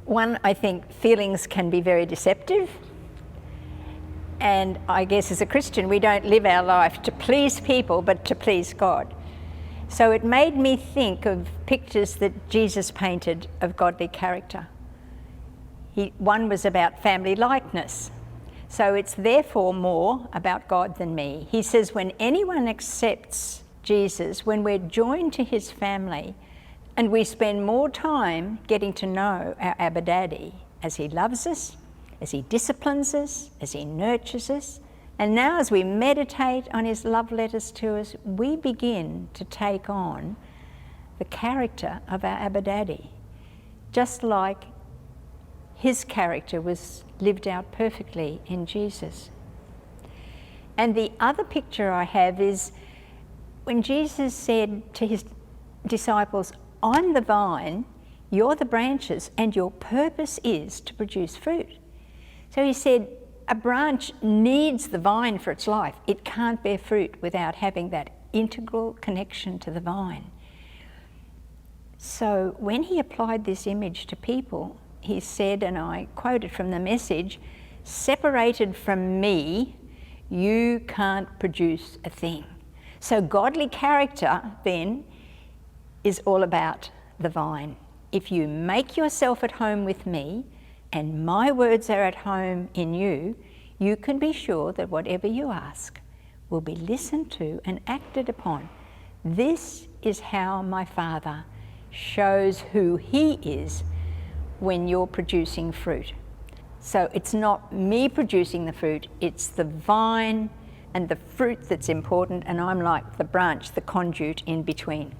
One, I think feelings can be very deceptive. And I guess as a Christian, we don't live our life to please people, but to please God. So it made me think of pictures that Jesus painted of godly character. One was about family likeness. So it's therefore more about God than me. He says when anyone accepts Jesus, when we're joined to his family, and we spend more time getting to know our Abba Daddy as he loves us, as he disciplines us, as he nurtures us, and now as we meditate on his love letters to us, we begin to take on the character of our Abba Daddy, just like his character was lived out perfectly in Jesus. And the other picture I have is when Jesus said to his disciples, I'm the vine, you're the branches, and your purpose is to produce fruit. So he said, a branch needs the vine for its life. It can't bear fruit without having that integral connection to the vine. So when he applied this image to people, he said, and I quoted from the Message, separated from me, you can't produce a thing. So godly character then is all about the vine. If you make yourself at home with me and my words are at home in you, you can be sure that whatever you ask will be listened to and acted upon. This is how my Father shows who he is when you're producing fruit. So it's not me producing the fruit, it's the vine and the fruit that's important, and I'm like the branch, the conduit in between.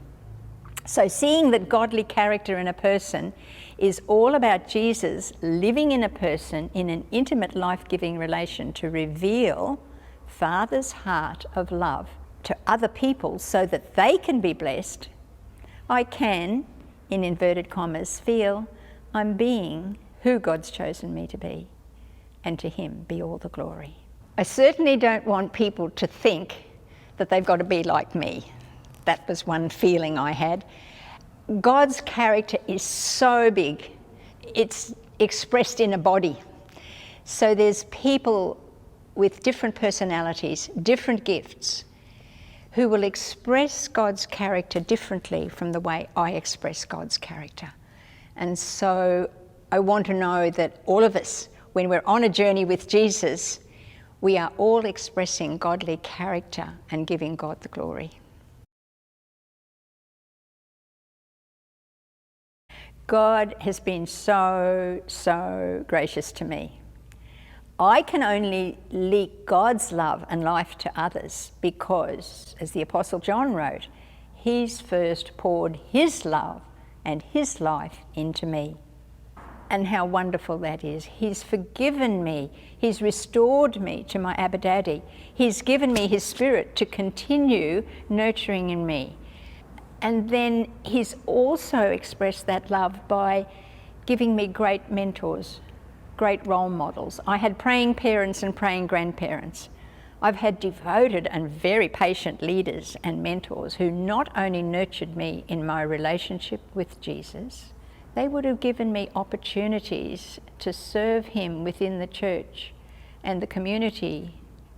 So seeing that godly character in a person is all about Jesus living in a person in an intimate, life-giving relation to reveal Father's heart of love to other people so that they can be blessed, I can, in inverted commas, feel I'm being who God's chosen me to be, and to him be all the glory. I certainly don't want people to think that they've got to be like me. That was one feeling I had. God's character is so big. It's expressed in a body. So there's people with different personalities, different gifts, who will express God's character differently from the way I express God's character. And so I want to know that all of us, when we're on a journey with Jesus, we are all expressing godly character and giving God the glory. God has been so gracious to me. I can only leak God's love and life to others because, as the Apostle John wrote, he's first poured his love and his life into me. And how wonderful that is. He's forgiven me. He's restored me to my Abba Daddy. He's given me his Spirit to continue nurturing in me. And then he's also expressed that love by giving me great mentors, great role models. I had praying parents and praying grandparents. I've had devoted and very patient leaders and mentors who not only nurtured me in my relationship with Jesus, they would have given me opportunities to serve him within the church and the community,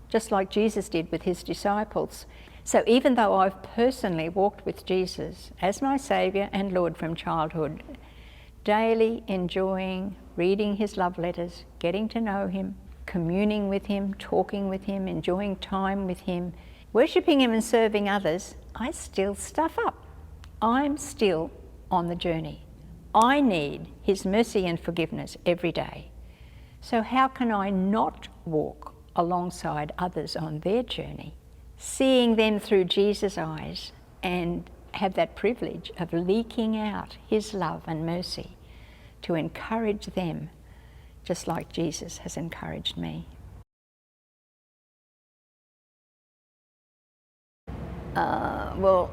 just like Jesus did with his disciples. So even though I've personally walked with Jesus as my Saviour and Lord from childhood, daily enjoying reading his love letters, getting to know him, communing with him, talking with him, enjoying time with him, worshipping him and serving others, I still stuff up. I'm still on the journey. I need his mercy and forgiveness every day. So how can I not walk alongside others on their journey, seeing them through Jesus' eyes, and have that privilege of leaking out his love and mercy to encourage them, just like Jesus has encouraged me. Well,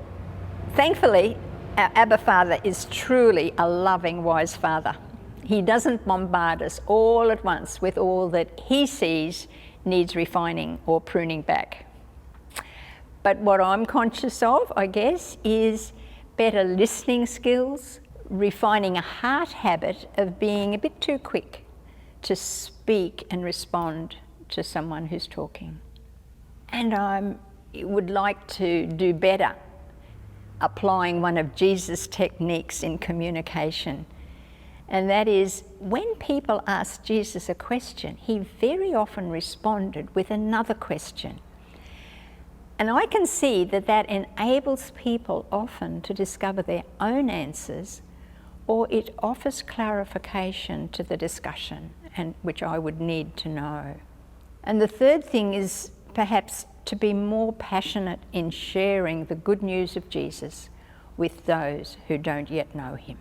thankfully, our Abba Father is truly a loving, wise Father. He doesn't bombard us all at once with all that he sees needs refining or pruning back. But what I'm conscious of, I guess, is better listening skills, refining a heart habit of being a bit too quick to speak and respond to someone who's talking. And I would like to do better applying one of Jesus' techniques in communication. And that is, when people asked Jesus a question, he very often responded with another question. And I can see that that enables people often to discover their own answers, or it offers clarification to the discussion, and which I would need to know. And the third thing is perhaps to be more passionate in sharing the good news of Jesus with those who don't yet know him.